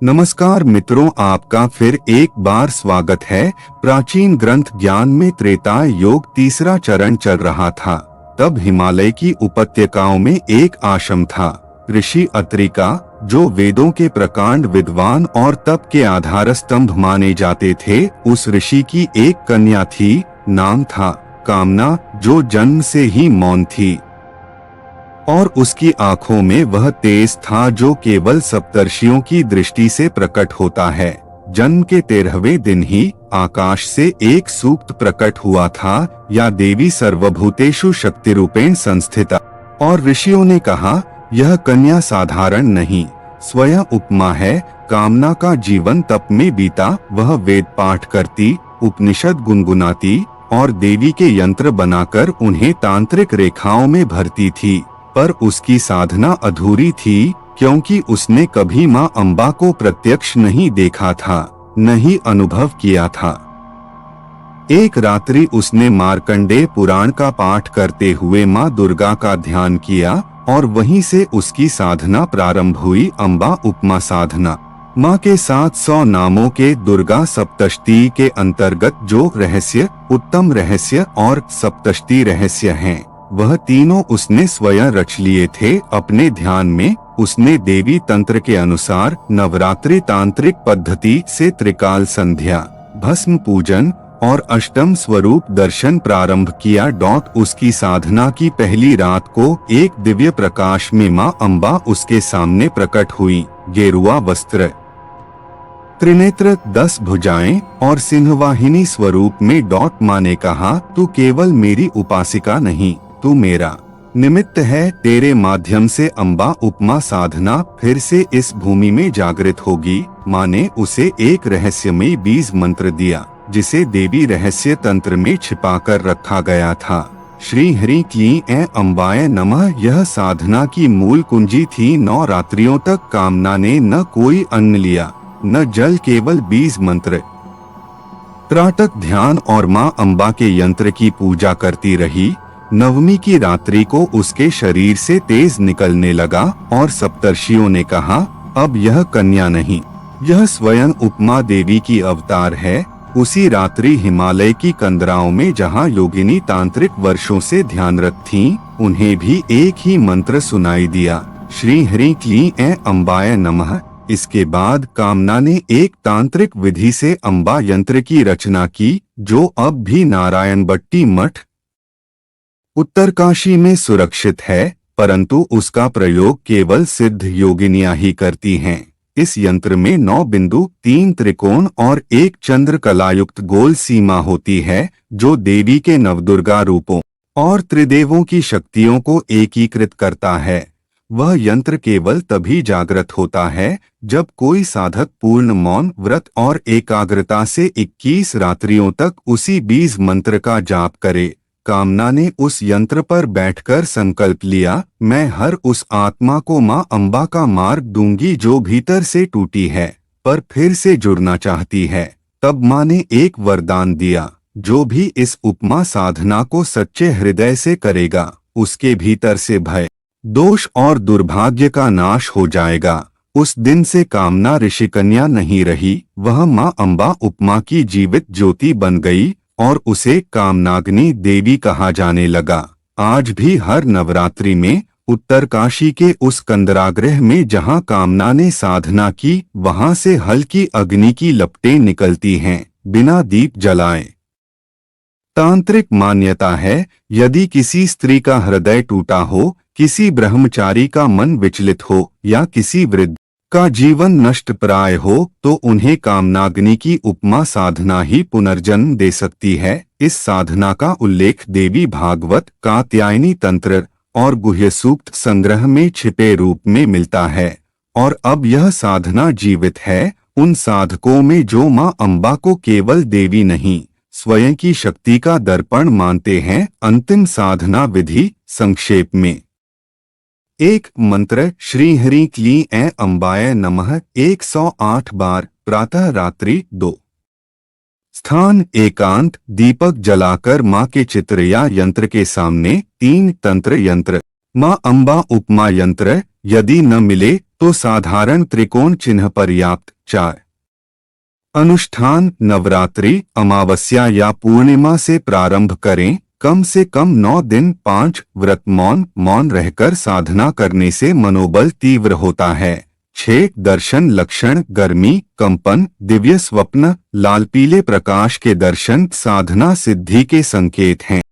नमस्कार मित्रों, आपका फिर एक बार स्वागत है। प्राचीन ग्रंथ ज्ञान में त्रेता युग तीसरा चरण चल रहा था। तब हिमालय की उपत्यकाओं में एक आश्रम था। ऋषि अत्रि का, जो वेदों के प्रकांड विद्वान और तप के आधार स्तंभ माने जाते थे, उस ऋषि की एक कन्या थी। नाम था कामना, जो जन्म से ही मौन थी और उसकी आंखों में वह तेज था जो केवल सप्तर्षियों की दृष्टि से प्रकट होता है। जन्म के 13वें दिन ही आकाश से एक सूक्त प्रकट हुआ था, या देवी सर्वभूतेषु शक्ति रूपेण संस्थिता। और ऋषियों ने कहा, यह कन्या साधारण नहीं, स्वयं उपमा है। कामना का जीवन तप में बीता। वह वेद पाठ करती, उपनिषद गुनगुनाती और देवी के यंत्र बनाकर उन्हें तांत्रिक रेखाओं में भरती थी। पर उसकी साधना अधूरी थी, क्योंकि उसने कभी मां अम्बा को प्रत्यक्ष नहीं देखा था, नहीं अनुभव किया था। एक रात्रि उसने मार्कंडेय पुराण का पाठ करते हुए मां दुर्गा का ध्यान किया और वहीं से उसकी साधना प्रारंभ हुई। अम्बा उपमा साधना। मां के 700 नामों के दुर्गा सप्तष्टि के अंतर्गत जो रहस्य, उत्तम रहस्य और सप्तष्टि रहस्य हैं, वह तीनों उसने स्वयं रच लिए थे। अपने ध्यान में उसने देवी तंत्र के अनुसार नवरात्रि तांत्रिक पद्धति से त्रिकाल संध्या, भस्म पूजन और अष्टम स्वरूप दर्शन प्रारंभ किया। उसकी साधना की पहली रात को एक दिव्य प्रकाश में मां अम्बा उसके सामने प्रकट हुई। गेरुआ वस्त्र, त्रिनेत्र, 10 भुजाएं और सिंहवाहिनी स्वरूप में। मां ने कहा, तू केवल मेरी उपासिका नहीं, तू मेरा निमित्त है। तेरे माध्यम से अम्बा उपमा साधना फिर से इस भूमि में जागृत होगी। मां ने उसे एक रहस्यमयी बीज मंत्र दिया, जिसे देवी रहस्य तंत्र में छिपाकर रखा गया था। श्री हरि क्लीं ऐं अम्बाय नमः। यह साधना की मूल कुंजी थी। 9 रात्रियों तक कामना ने न कोई अन्न लिया, न जल, केवल बीज मंत्र, त्राटक ध्यान और मां अम्बा के यंत्र की पूजा करती रही। 9वीं की रात्रि को उसके शरीर से तेज निकलने लगा और सप्तर्षियों ने कहा, अब यह कन्या नहीं, यह स्वयं उपमा देवी की अवतार है। उसी रात्रि हिमालय की कंदराओं में जहाँ योगिनी तांत्रिक वर्षों से ध्यानरत थीं, उन्हें भी एक ही मंत्र सुनाई दिया, श्री हरि क्लीं ऐं अम्बाय नमः। इसके बाद कामना ने एक तांत्रिक विधि से अम्बा यंत्र की रचना की, जो अब भी नारायण बट्टी मठ, उत्तरकाशी में सुरक्षित है, परंतु उसका प्रयोग केवल सिद्ध योगिनियां ही करती हैं। इस यंत्र में 9 बिंदु, 3 त्रिकोण और एक चंद्र कलायुक्त गोल सीमा होती है, जो देवी के नवदुर्गा रूपों और त्रिदेवों की शक्तियों को एकीकृत करता है। वह यंत्र केवल तभी जागृत होता है जब कोई साधक पूर्ण मौन, व्रत और एकाग्रता से 21 रात्रियों तक उसी बीज मंत्र का जाप करे। कामना ने उस यंत्र पर बैठकर संकल्प लिया, मैं हर उस आत्मा को मां अम्बा का मार्ग दूंगी जो भीतर से टूटी है पर फिर से जुड़ना चाहती है। तब मां ने एक वरदान दिया, जो भी इस उपमा साधना को सच्चे हृदय से करेगा, उसके भीतर से भय, दोष और दुर्भाग्य का नाश हो जाएगा। उस दिन से कामना ऋषिकन्या नहीं रही, वह मां अम्बा उपमा की जीवित ज्योति बन गई और उसे कामनाग्नि देवी कहा जाने लगा। आज भी हर नवरात्रि में उत्तरकाशी के उस कंदरागृह में जहां कामना ने साधना की, वहां से हल्की अग्नि की लपटें निकलती हैं, बिना दीप जलाए। तांत्रिक मान्यता है, यदि किसी स्त्री का हृदय टूटा हो, किसी ब्रह्मचारी का मन विचलित हो या किसी वृद्ध का जीवन नष्ट प्राय हो, तो उन्हें कामनाग्नि की उपमा साधना ही पुनर्जन्म दे सकती है। इस साधना का उल्लेख देवी भागवत, कात्यायनी तंत्र और गुह्य सूक्त संग्रह में छिपे रूप में मिलता है। और अब यह साधना जीवित है उन साधकों में जो मां अम्बा को केवल देवी नहीं, स्वयं की शक्ति का दर्पण मानते हैं। अंतिम साधना विधि संक्षेप में। एक मंत्र, श्री हरि क्लीं ऐं अम्बाय नमः 108 बार, प्रातः रात्रि 2। स्थान, एकांत, दीपक जलाकर मां के चित्र या यंत्र के सामने। 3 तंत्र यंत्र, मां अम्बा उपमा यंत्र। यदि न मिले तो साधारण त्रिकोण चिन्ह पर्याप्त। 4 अनुष्ठान नवरात्रि अमावस्या या पूर्णिमा से प्रारंभ करें। कम से कम 9 दिन 5 व्रत मौन रहकर साधना करने से मनोबल तीव्र होता है। 6 दर्शन लक्षण गर्मी कंपन दिव्य स्वप्न लाल पीले प्रकाश के दर्शन साधना सिद्धि के संकेत हैं।